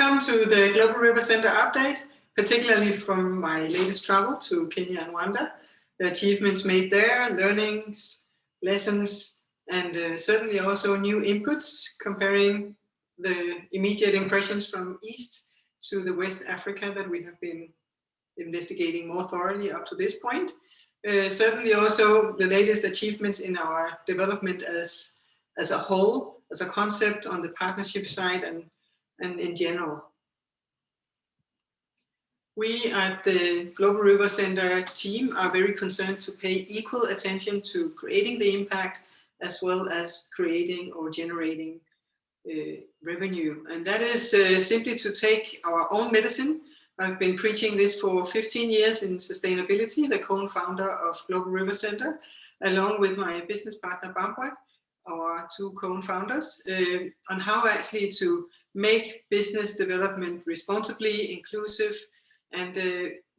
Welcome to the Global River Center update, particularly from my latest travel to Kenya and Rwanda. The achievements made there, learnings, lessons, and certainly also new inputs comparing the immediate impressions from East to the West Africa that we have been investigating more thoroughly up to this point. Certainly also the latest achievements in our development as a whole, as a concept on the partnership side and in general. We at the Global River Center team are very concerned to pay equal attention to creating the impact as well as creating or generating revenue. And that is simply to take our own medicine. I've been preaching this for 15 years in sustainability, the co-founder of Global River Center, along with my business partner Bambwa, our two co-founders, on how actually to make business development responsibly, inclusive, and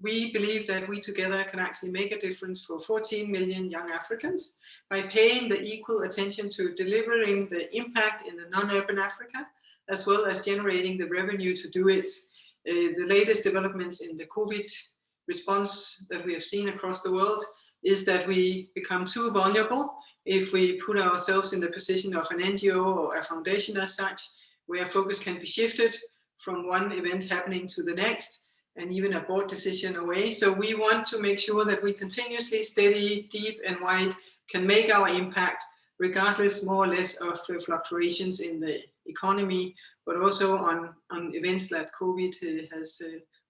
we believe that we together can actually make a difference for 14 million young Africans by paying the equal attention to delivering the impact in the non-urban Africa, as well as generating the revenue to do it. The latest developments in the COVID response that we have seen across the world is that we become too vulnerable if we put ourselves in the position of an NGO or a foundation as such, where focus can be shifted from one event happening to the next and even a board decision away. So we want to make sure that we continuously, steady, deep and wide can make our impact regardless more or less of fluctuations in the economy, but also on events that COVID has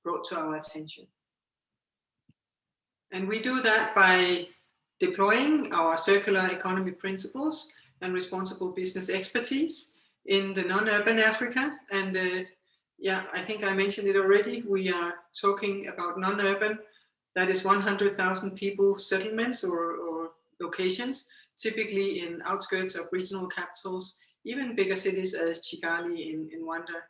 brought to our attention. And we do that by deploying our circular economy principles and responsible business expertise in the non-urban Africa. And yeah, I think I mentioned it already. We are talking about non-urban, that is 100,000 people settlements or locations, typically in outskirts of regional capitals, even bigger cities as Kigali in Rwanda,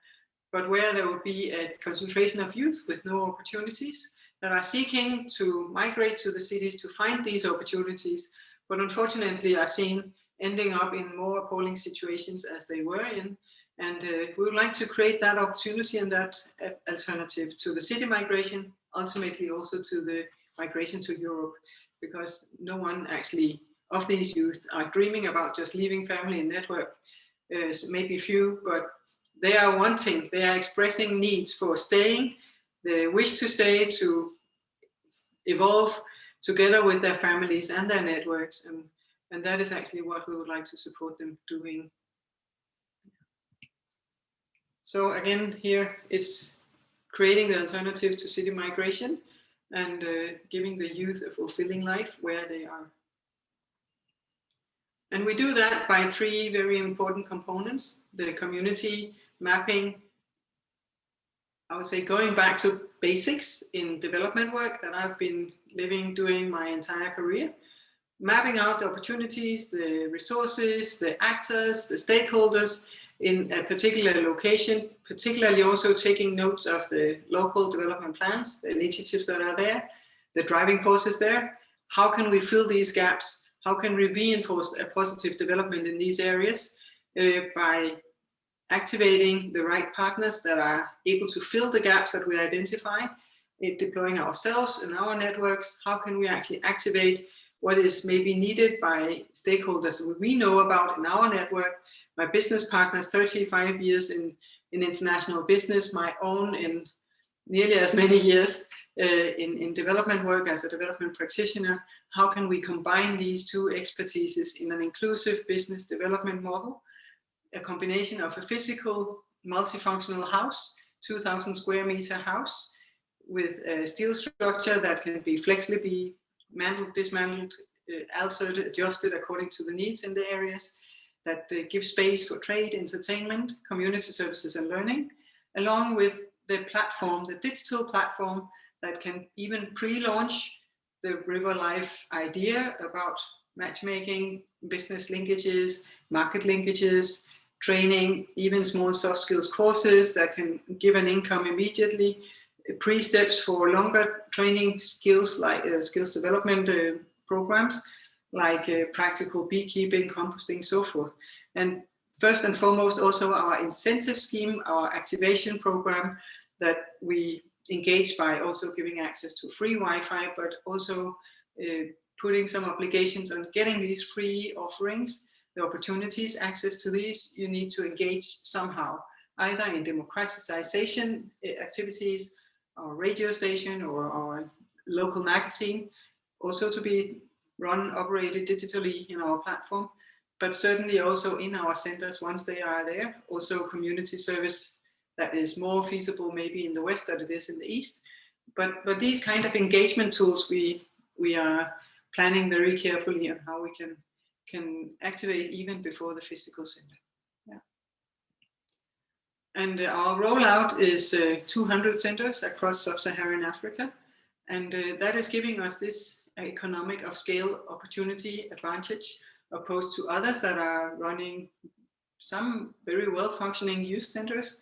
but where there would be a concentration of youth with no opportunities that are seeking to migrate to the cities to find these opportunities, but unfortunately are seen ending up in more appalling situations as they were in. And we would like to create that opportunity and that alternative to the city migration, ultimately also to the migration to Europe, because no one actually of these youth are dreaming about just leaving family and network. Maybe few, but they are wanting, they are expressing needs for staying, the wish to stay, to evolve together with their families and their networks. And that is actually what we would like to support them doing. So again, here it's creating the alternative to city migration and giving the youth a fulfilling life where they are. And we do that by three very important components: the community mapping, I would say going back to basics in development work that I've been doing my entire career, mapping out the opportunities, the resources, the actors, the stakeholders in a particular location, particularly also taking notes of the local development plans, the initiatives that are there, the driving forces there. How can we fill these gaps? How can we reinforce a positive development in these areas by activating the right partners that are able to fill the gaps that we identify, deploying ourselves and our networks? How can we actually activate what is maybe needed by stakeholders that we know about in our network? My business partners, 35 years in international business, my own in nearly as many years in development work as a development practitioner. How can we combine these two expertises in an inclusive business development model? A combination of a physical multifunctional house, 2,000 square meter house with a steel structure that can be flexibly mantled, dismantled, altered, adjusted according to the needs in the areas, that give space for trade, entertainment, community services and learning, along with the platform, the digital platform that can even pre-launch the River Life idea about matchmaking, business linkages, market linkages, training, even small soft skills courses that can give an income immediately, pre-steps for longer training skills like skills development programs like practical beekeeping, composting, so forth. And first and foremost, also our incentive scheme, our activation program that we engage by also giving access to free Wi-Fi, but also putting some obligations on getting these free offerings, the opportunities, access to these. You need to engage somehow, either in democratization activities, our radio station or our local magazine, also to be run, operated digitally in our platform, but certainly also in our centers once they are there, also community service that is more feasible maybe in the West than it is in the East. But these kind of engagement tools we are planning very carefully on how we can activate even before the physical center. Yeah. And our rollout is 200 centers across sub-Saharan Africa. And that is giving us this economic of scale opportunity advantage opposed to others that are running some very well functioning youth centers.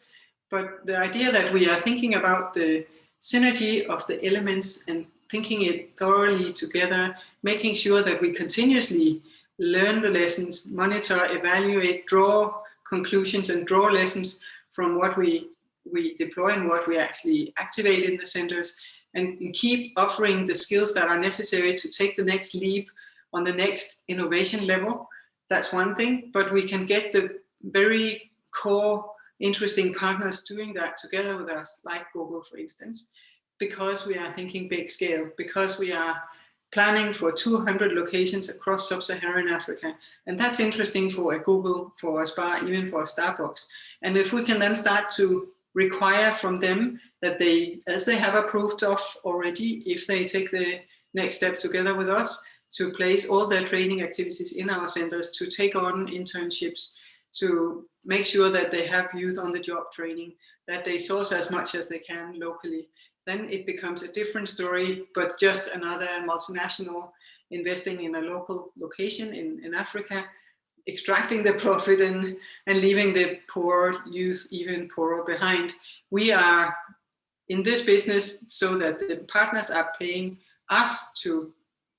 But the idea that we are thinking about the synergy of the elements and thinking it thoroughly together, making sure that we continuously learn the lessons, monitor, evaluate, draw conclusions and draw lessons from what we deploy and what we actually activate in the centers, and keep offering the skills that are necessary to take the next leap on the next innovation level. That's one thing, but we can get the very core interesting partners doing that together with us, like Google, for instance, because we are thinking big scale, because we are planning for 200 locations across sub-Saharan Africa. And that's interesting for a Google, for a Spar, even for a Starbucks. And if we can then start to require from them that they, as they have approved of already, if they take the next step together with us, to place all their training activities in our centers, to take on internships, to make sure that they have youth on the job training, that they source as much as they can locally, then it becomes a different story, but just another multinational investing in a local location in Africa, extracting the profit and leaving the poor youth even poorer behind. We are in this business so that the partners are paying us to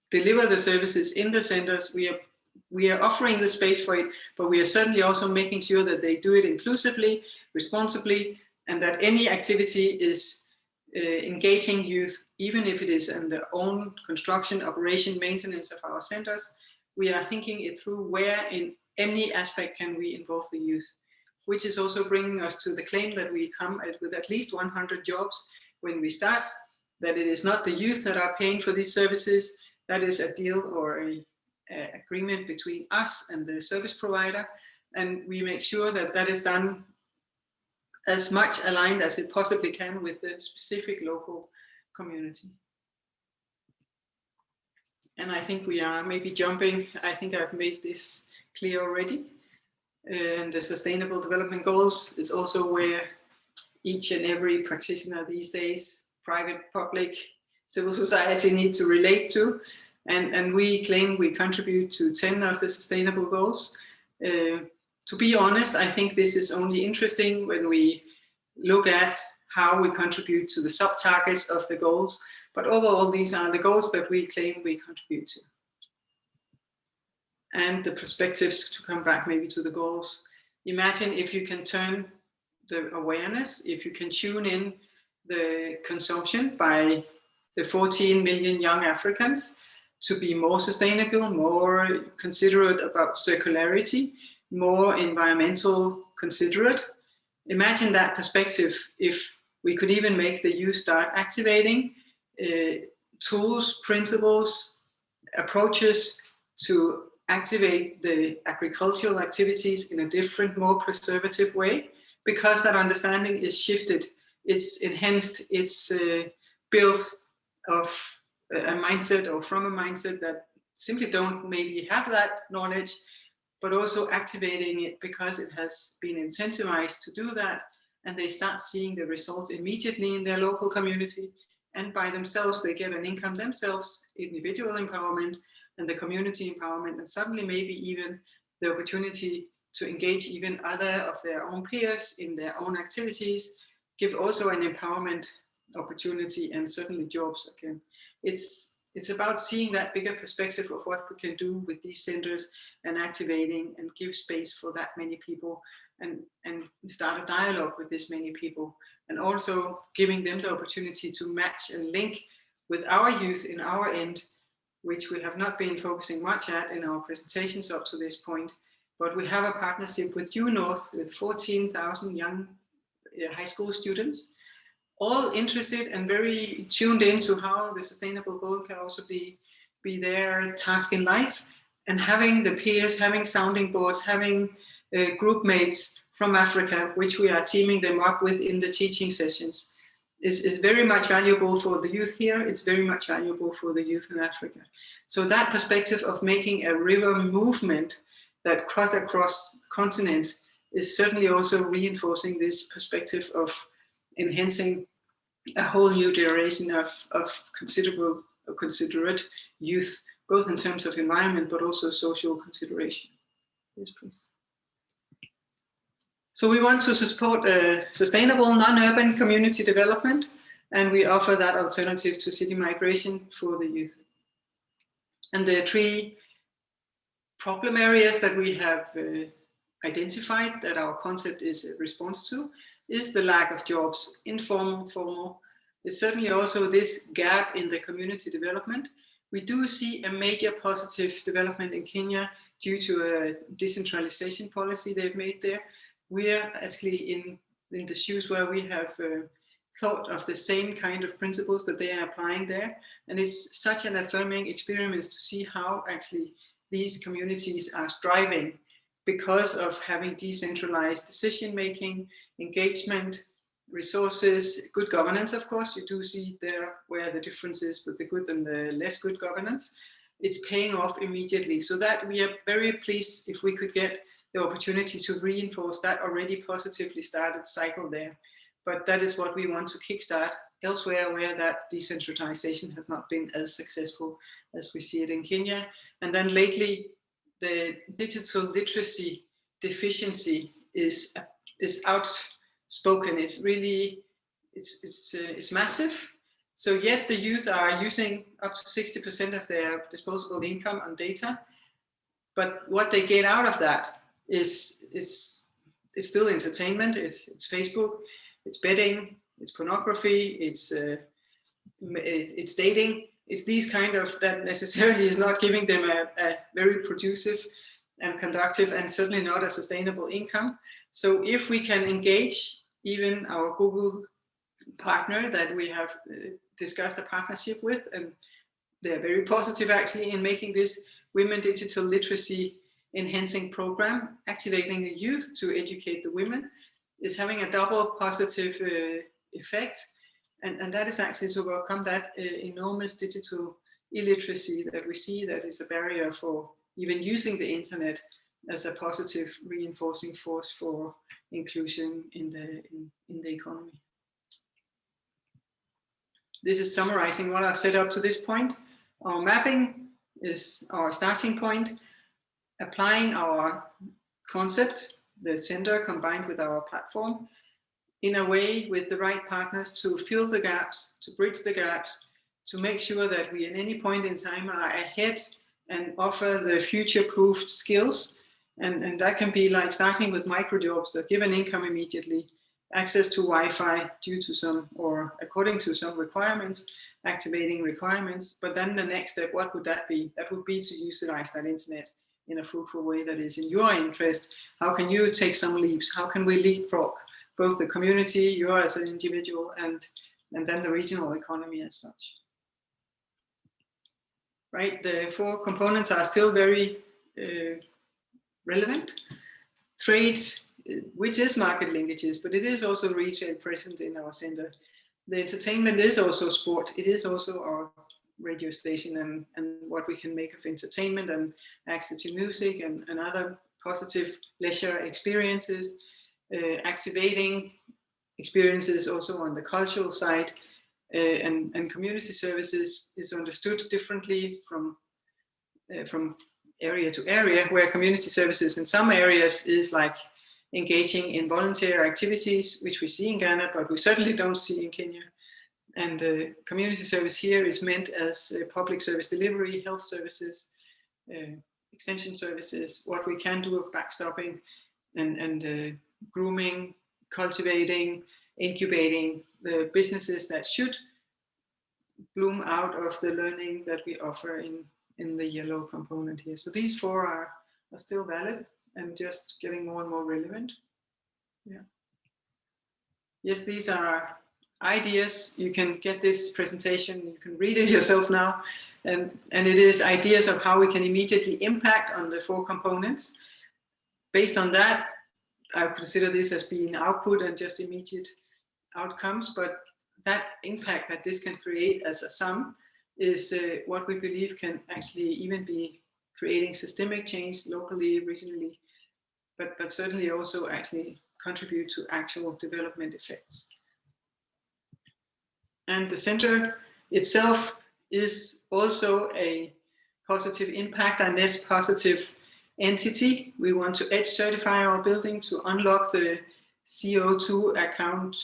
deliver the services in the centers. We are offering the space for it, but we are certainly also making sure that they do it inclusively, responsibly, and that any activity is engaging youth, even if it is in their own construction, operation, maintenance of our centers. We are thinking it through where in any aspect can we involve the youth, which is also bringing us to the claim that we come with at least 100 jobs when we start, that it is not the youth that are paying for these services. That is a deal or a agreement between us and the service provider, and we make sure that that is done as much aligned as it possibly can with the specific local community. And I think we are maybe jumping, I think I've made this clear already. And the Sustainable Development Goals is also where each and every practitioner these days, private, public, civil society, need to relate to. And we claim we contribute to 10 of the sustainable goals. To be honest, I think this is only interesting when we look at how we contribute to the sub-targets of the goals. But overall, these are the goals that we claim we contribute to. And the perspectives, to come back maybe to the goals. Imagine if you can turn the awareness, if you can tune in the consumption by the 14 million young Africans to be more sustainable, more considerate about circularity, more environmental considerate. Imagine that perspective if we could even make the youth start activating tools, principles, approaches to activate the agricultural activities in a different, more preservative way, because that understanding is shifted, it's enhanced, it's built of a mindset or from a mindset that simply don't maybe have that knowledge, but also activating it because it has been incentivized to do that, and they start seeing the results immediately in their local community, and by themselves they get an income themselves, individual empowerment and the community empowerment, and suddenly maybe even the opportunity to engage even other of their own peers in their own activities, give also an empowerment opportunity and certainly jobs again. It's it's about seeing that bigger perspective of what we can do with these centers and activating and give space for that many people and start a dialogue with this many people, and also giving them the opportunity to match and link with our youth in our end, which we have not been focusing much at in our presentations up to this point. But we have a partnership with UNorth with 14,000 young high school students, all interested and very tuned into how the sustainable goal can also be their task in life, and having the peers, having sounding boards, having group mates from Africa, which we are teaming them up with in the teaching sessions, is very much valuable for the youth here. It's very much valuable for the youth in Africa. So that perspective of making a river movement that cuts across continents is certainly also reinforcing this perspective of enhancing a whole new generation of considerate youth, both in terms of environment, but also social consideration. Yes, please. So we want to support sustainable non-urban community development, and we offer that alternative to city migration for the youth. And the three problem areas that we have identified that our concept is a response to is the lack of jobs, informal, formal. There's certainly also this gap in the community development. We do see a major positive development in Kenya due to a decentralization policy they've made there. We are actually in the shoes where we have thought of the same kind of principles that they are applying there. And it's such an affirming experience to see how actually these communities are striving because of having decentralized decision-making, engagement, resources, good governance, of course. You do see there where the difference is with the good and the less good governance. It's paying off immediately. So that we are very pleased if we could get the opportunity to reinforce that already positively started cycle there. But that is what we want to kickstart elsewhere where that decentralization has not been as successful as we see it in Kenya. And then lately, the digital literacy deficiency is outspoken. It's really, it's massive. So yet the youth are using up to 60% of their disposable income on data. But what they get out of that is still entertainment. It's Facebook, it's betting, it's pornography, it's dating. It's these kind of that necessarily is not giving them a very productive and conductive and certainly not a sustainable income. So if we can engage even our Google partner that we have discussed a partnership with, and they're very positive actually in making this women digital literacy enhancing program, activating the youth to educate the women, is having a double positive effect. And that is actually to overcome that enormous digital illiteracy that we see that is a barrier for even using the internet as a positive reinforcing force for inclusion in the economy. This is summarizing what I've said up to this point. Our mapping is our starting point. Applying our concept, the center combined with our platform, in a way with the right partners to fill the gaps, to bridge the gaps, to make sure that we at any point in time are ahead and offer the future-proofed skills. And that can be like starting with micro jobs that give an income immediately, access to Wi-Fi due to some, or according to some requirements, activating requirements. But then the next step, what would that be? That would be to utilize that internet in a fruitful way that is in your interest. How can you take some leaps? How can we leapfrog both the community, you as an individual, and then the regional economy as such? Right, the four components are still very relevant. Trade, which is market linkages, but it is also retail present in our center. The entertainment is also sport. It is also our radio station and what we can make of entertainment and access to music and other positive leisure experiences, activating experiences also on the cultural side, and community services is understood differently from area to area, where community services in some areas is like engaging in volunteer activities, which we see in Ghana, but we certainly don't see in Kenya. And community service here is meant as public service delivery, health services, extension services, what we can do of backstopping and grooming, cultivating, incubating the businesses that should bloom out of the learning that we offer in the yellow component here. So these four are still valid and just getting more and more relevant. Yeah. Yes, these are ideas. You can get this presentation, you can read it yourself now. And it is ideas of how we can immediately impact on the four components. Based on that, I consider this as being output and just immediate outcomes, but that impact that this can create as a sum is what we believe can actually even be creating systemic change locally, regionally, but certainly also actually contribute to actual development effects. And the center itself is also a positive impact and less positive entity. We want to edge certify our building to unlock the CO2 account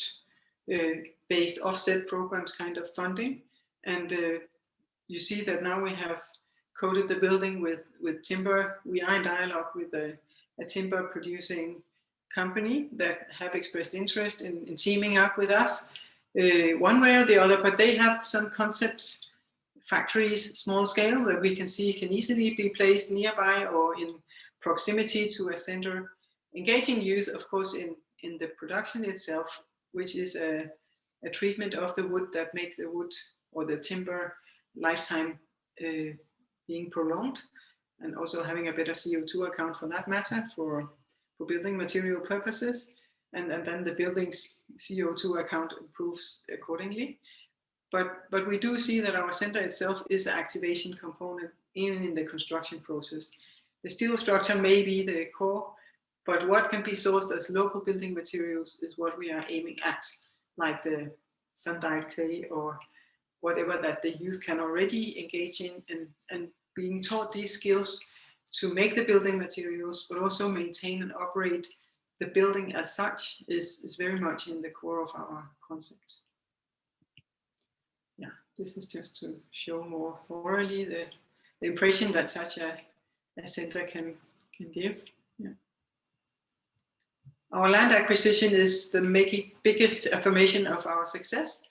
based offset programs kind of funding. And you see that now we have coated the building with timber. We are in dialogue with a timber producing company that have expressed interest in teaming up with us one way or the other, but they have some concepts, factories, small scale, that we can see can easily be placed nearby or in proximity to a center, engaging youth, of course, in the production itself, which is a treatment of the wood that makes the wood or the timber lifetime being prolonged, and also having a better CO2 account for that matter for building material purposes. And then the building's CO2 account improves accordingly. But we do see that our center itself is an activation component even in the construction process. The steel structure may be the core, but what can be sourced as local building materials is what we are aiming at, like the sun-dyed clay or whatever that the youth can already engage in, and being taught these skills to make the building materials, but also maintain and operate the building as such is very much in the core of our concept. Yeah, this is just to show more thoroughly the impression that such a center can give. Yeah. Our land acquisition is the biggest affirmation of our success.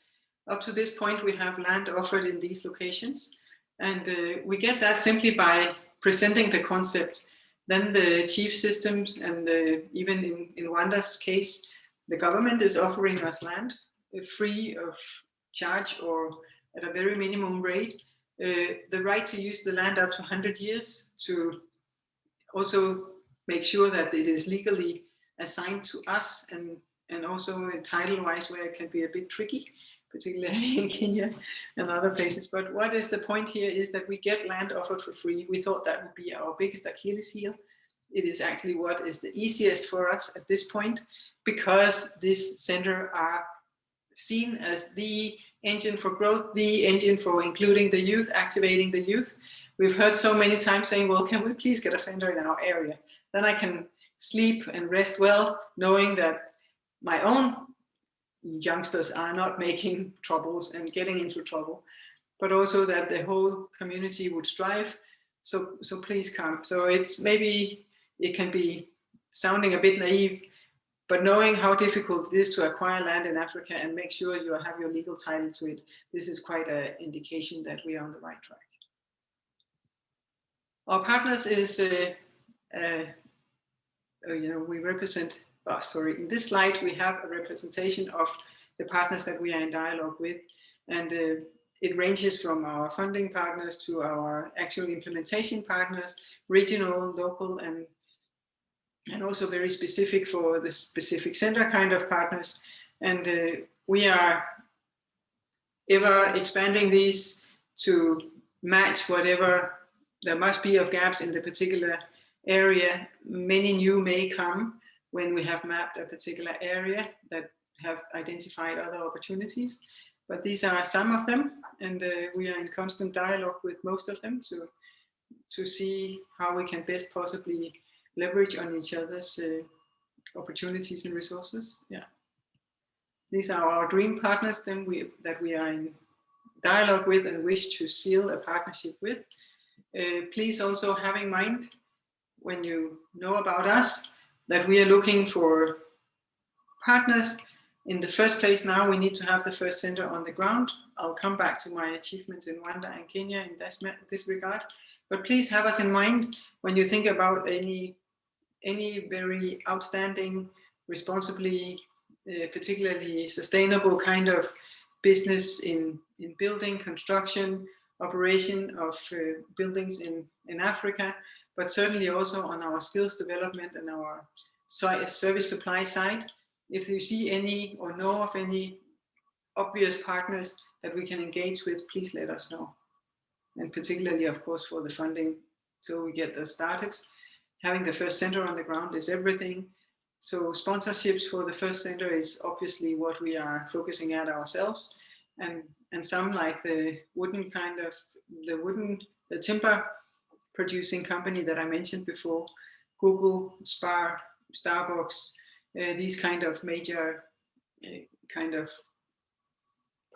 Up to this point, we have land offered in these locations, and we get that simply by presenting the concept. Then the chief systems, and even in Rwanda's case, the government is offering us land free of charge or at a very minimum rate. The right to use the land up to 100 years, to also make sure that it is legally assigned to us, and also title-wise where it can be a bit tricky, particularly in Kenya and other places. But what is the point here is that we get land offered for free. We thought that would be our biggest Achilles heel. It is actually what is the easiest for us at this point, because this center are seen as the engine for growth, the engine for including the youth, activating the youth. We've heard so many times saying, well, can we please get a center in our area? Then I can sleep and rest well, knowing that my own youngsters are not making troubles and getting into trouble, but also that the whole community would strive. So please come. So it's maybe it can be sounding a bit naive, but knowing how difficult it is to acquire land in Africa and make sure you have your legal title to it, this is quite an indication that we are on the right track. Our partners is, we represent, in this slide, we have a representation of the partners that we are in dialogue with. And it ranges from our funding partners to our actual implementation partners, regional, local, and also very specific for the specific center kind of partners. And we are ever expanding these to match whatever there must be of gaps in the particular area. Many new may come when we have mapped a particular area that have identified other opportunities. But these are some of them, and we are in constant dialogue with most of them to see how we can best possibly leverage on each other's opportunities and resources. Yeah. These are our dream partners then that we are in dialogue with and wish to seal a partnership with. Please also have in mind, when you know about us, that we are looking for partners. In the first place, now we need to have the first center on the ground. I'll come back to my achievements in Rwanda and Kenya in this regard. But please have us in mind when you think about any very outstanding, responsibly, particularly sustainable kind of business in building, construction, operation of buildings in Africa, but certainly also on our skills development and our service supply side. If you see any or know of any obvious partners that we can engage with, please let us know. And particularly, of course, for the funding till we get this started. Having the first center on the ground is everything. So sponsorships for the first center is obviously what we are focusing at ourselves. And some like the timber producing company that I mentioned before, Google, Spar, Starbucks, these kind of major kind of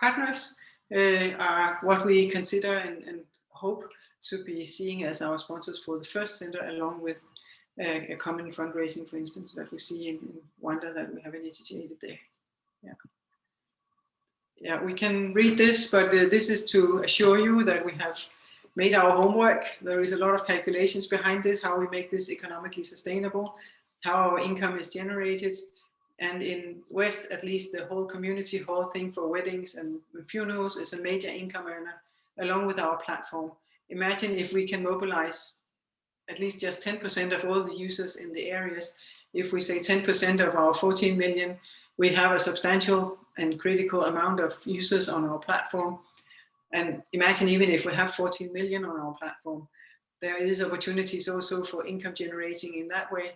partners are what we consider and hope to be seeing as our sponsors for the first center, along with a common fundraising, for instance, that we see in Rwanda that we have initiated there. Yeah, we can read this, but this is to assure you that we have made our homework. There is a lot of calculations behind this, how we make this economically sustainable, how our income is generated. And in West, at least, the whole community hall thing for weddings and funerals is a major income earner, along with our platform. Imagine if we can mobilize at least just 10% of all the users in the areas. If we say 10% of our 14 million, we have a substantial and critical amount of users on our platform. And imagine even if we have 14 million on our platform, there is opportunities also for income generating in that way,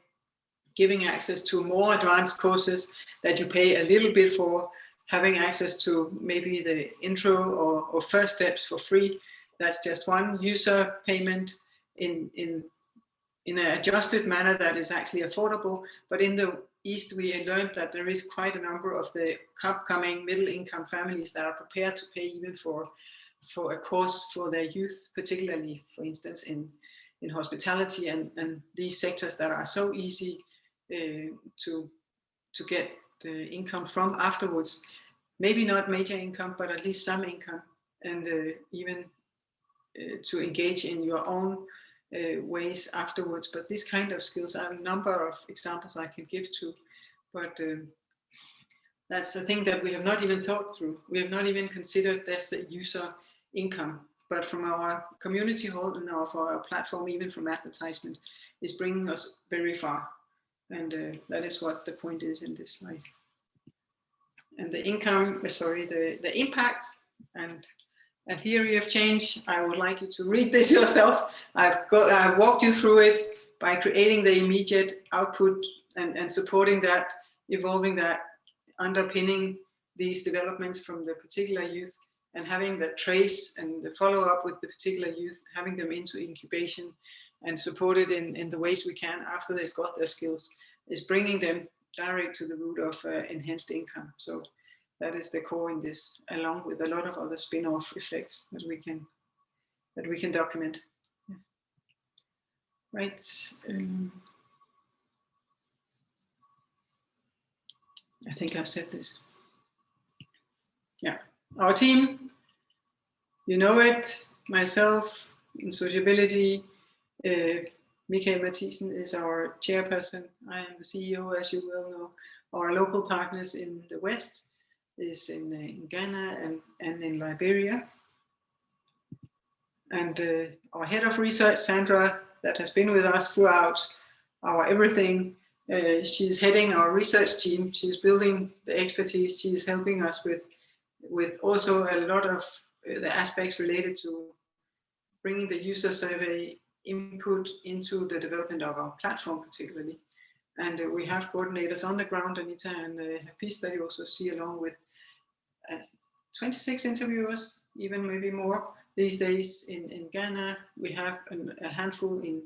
giving access to more advanced courses that you pay a little bit for, having access to maybe the intro or first steps for free. That's just one user payment in an adjusted manner that is actually affordable. But in the East, we learned that there is quite a number of the upcoming middle income families that are prepared to pay even for a course for their youth, particularly, for instance, in hospitality and these sectors that are so easy to get the income from afterwards. Maybe not major income, but at least some income, and even to engage in your own ways afterwards. But these kind of skills are a number of examples I can give to, but that's the thing that we have not even thought through. We have not even considered this user income, but from our community hall and for our platform, even from advertisement, is bringing us very far. And that is what the point is in this slide. And the the impact and a theory of change, I would like you to read this yourself. I've walked you through it by creating the immediate output and supporting that, evolving that, underpinning these developments from the particular youth, and having the trace and the follow-up with the particular youth, having them into incubation and supported in the ways we can after they've got their skills, is bringing them direct to the root of enhanced income. So that is the core in this, along with a lot of other spin-off effects that we can document. Right. I think I've said this. Yeah, our team, you know it, myself in sociability, Michael Mathisen is our chairperson. I am the CEO, as you well know. Our local partners in the West is in Ghana and in Liberia. And our head of research, Sandra, that has been with us throughout our everything, she's heading our research team. She's building the expertise. She's helping us with also a lot of the aspects related to bringing the user survey input into the development of our platform particularly. And we have coordinators on the ground, Anita and Hafiz, that you also see, along with 26 interviewers, even maybe more these days in Ghana. We have a handful in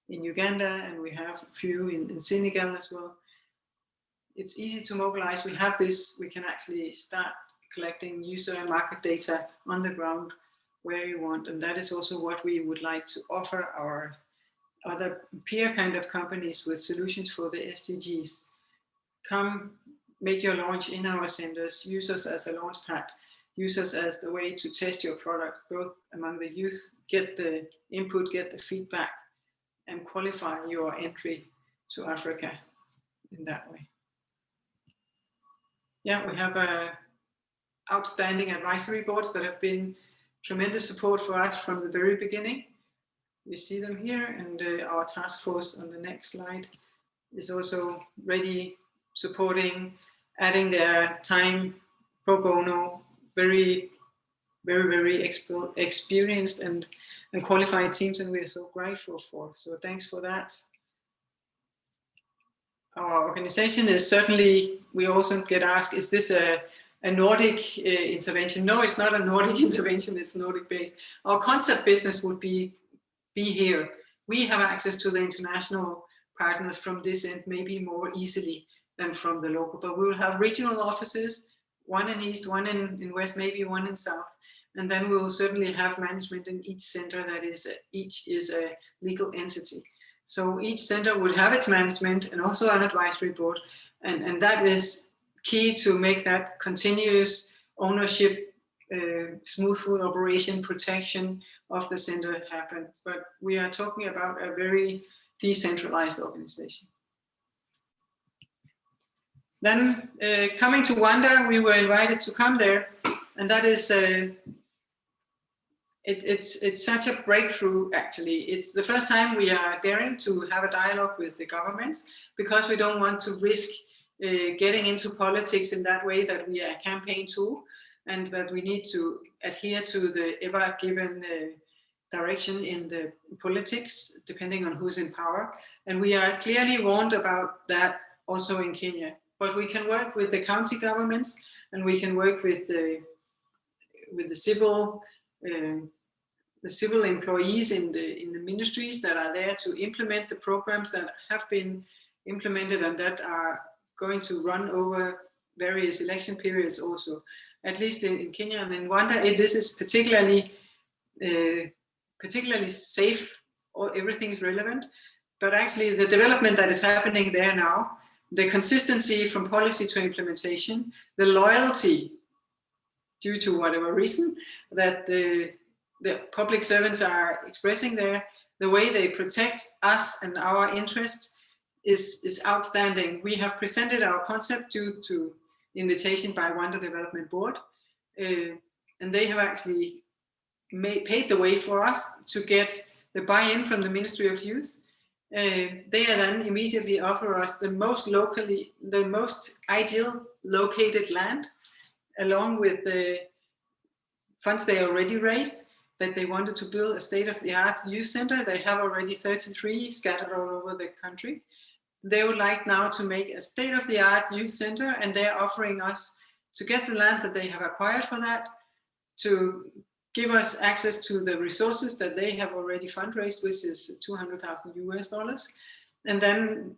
Uganda, and we have a few in Senegal as well. it's easy to mobilize. We have this, we can actually start collecting user and market data on the ground where you want. And that is also what we would like to offer our other peer kind of companies with solutions for the SDGs. Come make your launch in our centers, use us as a launch pad, use us as the way to test your product, both among the youth, get the input, get the feedback, and qualify your entry to Africa in that way. Yeah, we have outstanding advisory boards that have been tremendous support for us from the very beginning. You see them here, and our task force on the next slide is also ready, supporting, adding their time pro bono, very experienced and qualified teams, and we are so grateful for. So thanks for that. Our organization is certainly, we also get asked, is this a Nordic intervention? No, it's not a Nordic intervention, it's Nordic based. Our concept business would be here. We have access to the international partners from this end, maybe more easily than from the local, but we will have regional offices, one in East, one in West, maybe one in South. And then we will certainly have management in each center that is, each is a legal entity. So each center would have its management and also an advisory board. And that is key to make that continuous ownership, smooth full operation, protection of the center happen. But we are talking about a very decentralized organization. Then coming to Rwanda, we were invited to come there, and that is it's such a breakthrough. Actually, it's the first time we are daring to have a dialogue with the governments, because we don't want to risk getting into politics in that way, that we are a campaign tool, and that we need to adhere to the ever given direction in the politics, depending on who's in power. And we are clearly warned about that also in Kenya. But we can work with the county governments, and we can work with the civil employees in the ministries that are there to implement the programs that have been implemented and that are going to run over various election periods also. At least in Kenya and in Rwanda, this is particularly safe, or everything is relevant. But actually the development that is happening there now, the consistency from policy to implementation, the loyalty due to whatever reason that the public servants are expressing there, the way they protect us and our interests is outstanding. We have presented our concept due to invitation by Rwanda Development Board, and they have actually paved the way for us to get the buy-in from the Ministry of Youth. They are then immediately offer us the most ideal located land, along with the funds they already raised, that they wanted to build a state-of-the-art youth center. They have already 33 scattered all over the country. They would like now to make a state-of-the-art youth center, and they're offering us to get the land that they have acquired for that, to give us access to the resources that they have already fundraised, which is $200,000. And then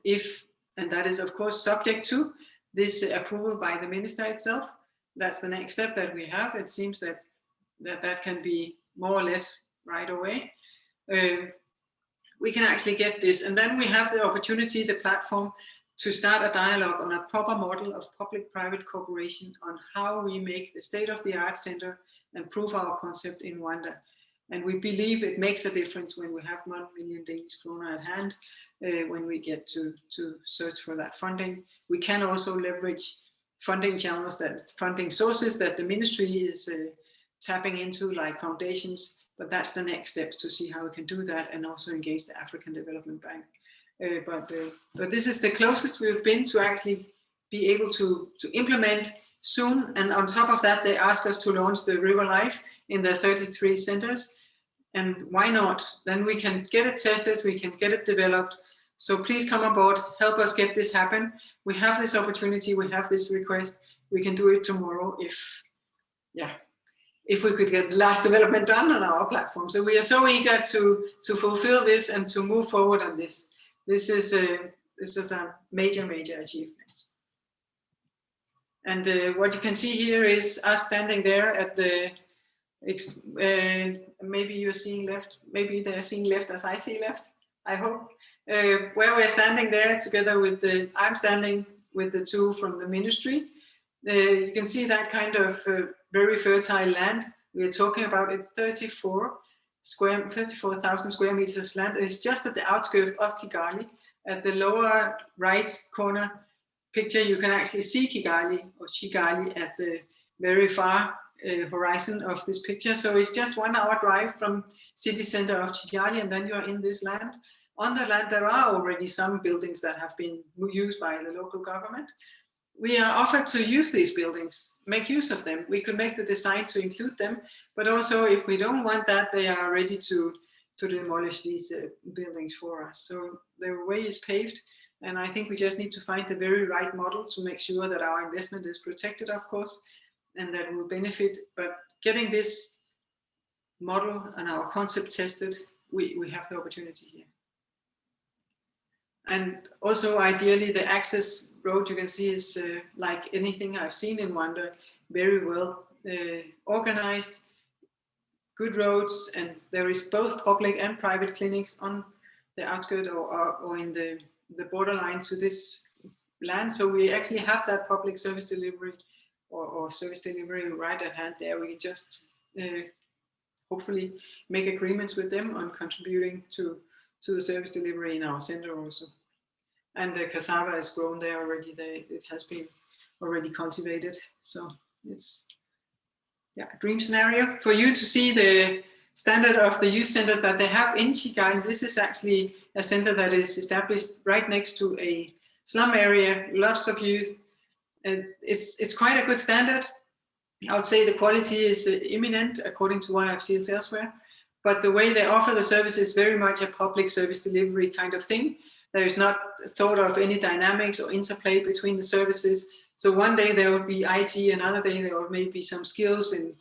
and that is of course subject to this approval by the minister itself. That's the next step that we have. It seems that can be more or less right away. We can actually get this, and then we have the opportunity, the platform, to start a dialogue on a proper model of public-private cooperation on how we make the state-of-the-art center and prove our concept in Rwanda. And we believe it makes a difference when we have 1 million Danish kroner at hand, when we get to search for that funding. We can also leverage funding channels, funding sources that the ministry is tapping into, like foundations, but that's the next steps to see how we can do that, and also engage the African Development Bank. But this is the closest we've been to actually be able to implement soon. And on top of that, they ask us to launch the River Life in the 33 centers. And why not? Then we can get it tested, we can get it developed. So please come on board, help us get this happen. We have this opportunity, we have this request. We can do it tomorrow if we could get the last development done on our platform. So we are so eager to fulfill this and to move forward on this. This is a major achievement. And what you can see here is us standing there at the, maybe you're seeing left, maybe they're seeing left as I see left, I hope, where we're standing there together with I'm standing with the two from the ministry. You can see that kind of very fertile land we're talking about. It's 34,000 square meters of land. It's just at the outskirts of Kigali. At the lower right corner picture, you can actually see Kigali or Chigali at the very far horizon of this picture. So it's just 1 hour drive from city center of Kigali, and then you're in this land. On the land, there are already some buildings that have been used by the local government. We are offered to use these buildings, make use of them. We could make the design to include them, but also if we don't want that, they are ready to demolish these buildings for us. So the way is paved, and I think we just need to find the very right model to make sure that our investment is protected, of course, and that will benefit. But getting this model and our concept tested, we have the opportunity here. And also, ideally, the access road you can see is like anything I've seen in Rwanda, very well organized, good roads, and there is both public and private clinics on the outskirts or in the borderline to this land. So we actually have that public service delivery or service delivery right at hand there. We can just hopefully make agreements with them on contributing to the service delivery in our center also. And the cassava is grown there already. It has been already cultivated. So it's a dream scenario. For you to see the standard of the youth centers that they have in Kigali, this is actually a center that is established right next to a slum area, lots of youth. It's quite a good standard. I would say the quality is imminent according to what I've seen elsewhere. But the way they offer the service is very much a public service delivery kind of thing. There is not thought of any dynamics or interplay between the services. So one day there will be IT, another day there will maybe some skills, and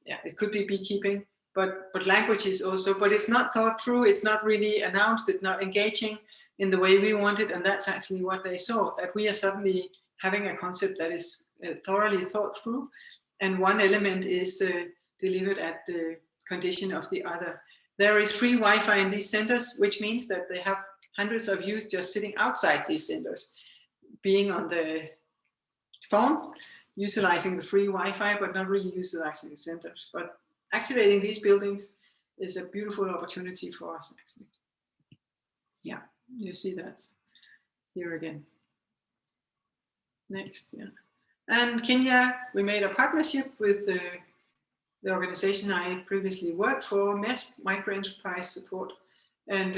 it could be beekeeping, but language is also, but it's not thought through, it's not really announced, it's not engaging in the way we want it, and that's actually what they saw, that we are suddenly having a concept that is thoroughly thought through, and one element is delivered at the condition of the other. There is free Wi-Fi in these centers, which means that they have hundreds of youth just sitting outside these centers, being on the phone, utilizing the free Wi-Fi, but not really utilizing the centers. But activating these buildings is a beautiful opportunity for us, actually. Yeah, you see that here again. Next, And Kenya, we made a partnership with the organization I previously worked for, MES, Micro Enterprise Support, and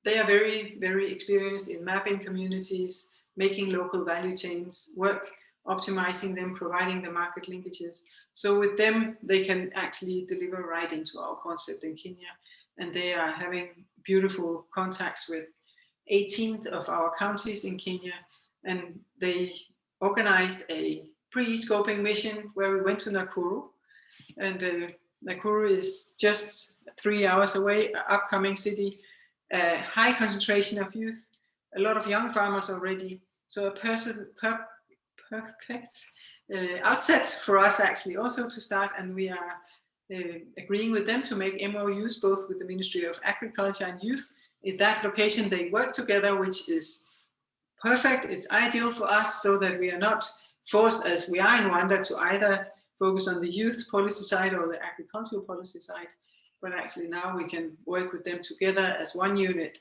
they are very, very experienced in mapping communities, making local value chains work, optimizing them, providing the market linkages. So with them, they can actually deliver right into our concept in Kenya. And they are having beautiful contacts with 18 of our counties in Kenya. And they organized a pre-scoping mission where we went to Nakuru. And Nakuru is just 3 hours away, upcoming city, high concentration of youth, a lot of young farmers already. So a perfect outset for us actually also to start, and we are agreeing with them to make MOUs both with the Ministry of Agriculture and Youth. In that location they work together, which is perfect. It's ideal for us so that we are not forced, as we are in Rwanda, to either focus on the youth policy side or the agricultural policy side, but actually now we can work with them together as one unit,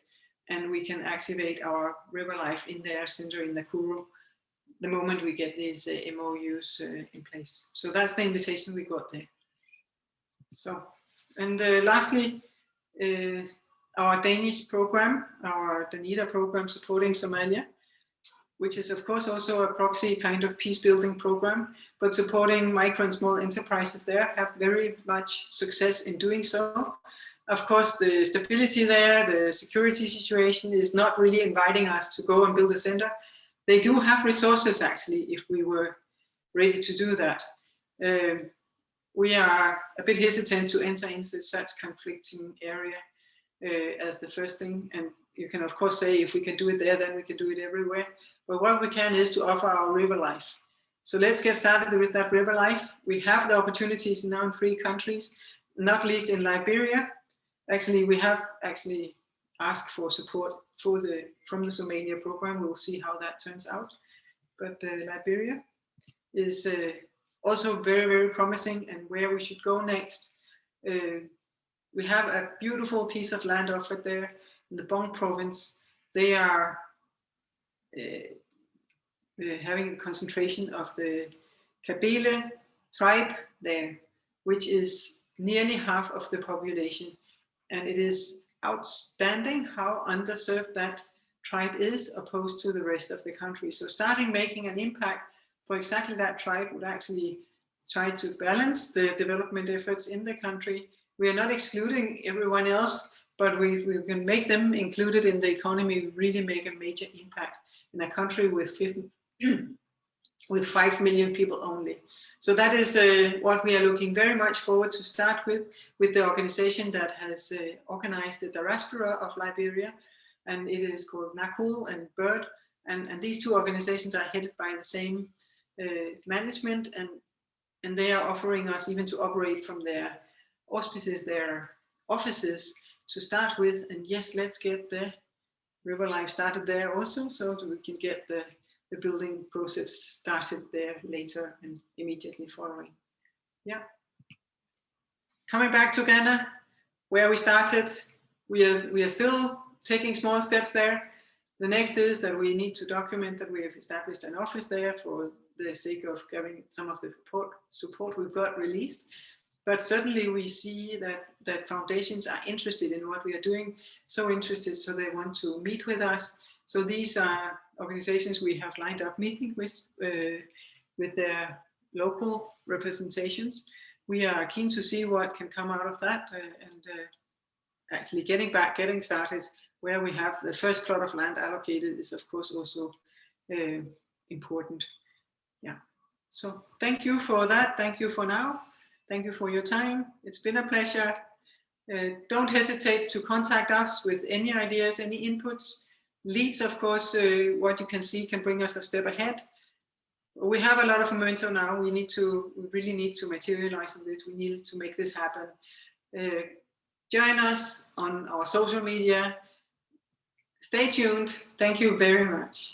and we can activate our river life in their center in Nakuru the moment we get these MOUs in place. So that's the invitation we got there. So, and lastly, our Danish program, our Danita program supporting Somalia, which is of course also a proxy kind of peace building program, but supporting micro and small enterprises there, have very much success in doing so. Of course, the stability there, the security situation is not really inviting us to go and build a center. They do have resources actually, if we were ready to do that. We are a bit hesitant to enter into such conflicting area as the first thing. And you can of course say if we can do it there, then we can do it everywhere. But what we can is to offer our river life. So let's get started with that river life. We have the opportunities now in 3 countries, not least in Liberia. Actually, we have asked for support from the Somalia program. We'll see how that turns out. But Liberia is also very, very promising, and where we should go next. We have a beautiful piece of land offered there in the Bong province. They are having a concentration of the Kabyle tribe there, which is nearly half of the population. And it is outstanding how underserved that tribe is opposed to the rest of the country. So starting making an impact for exactly that tribe would actually try to balance the development efforts in the country. We are not excluding everyone else, but we can make them included in the economy, really make a major impact in a country with 5 million people only. So that is what we are looking very much forward to start with the organization that has organized the diaspora of Liberia, and it is called NACUL and BIRD, and these 2 organizations are headed by the same management, and they are offering us even to operate from their auspices, their offices to start with. And yes, let's get the river life started there also, so that we can get the building process started there later and immediately following. Yeah. Coming back to Ghana, where we started, we are still taking small steps there. The next is that we need to document that we have established an office there for the sake of getting some of the support we've got released. But certainly we see that foundations are interested in what we are doing, so interested, so they want to meet with us. So these are organizations we have lined up meeting with their local representations. We are keen to see what can come out of that, and actually getting started where we have the first plot of land allocated is of course also important. Yeah. So thank you for that. Thank you for now. Thank you for your time. It's been a pleasure. Don't hesitate to contact us with any ideas, any inputs. Leads, of course, what you can see can bring us a step ahead. We have a lot of momentum now. We really need to materialize on this. We need to make this happen. Join us on our social media. Stay tuned. Thank you very much.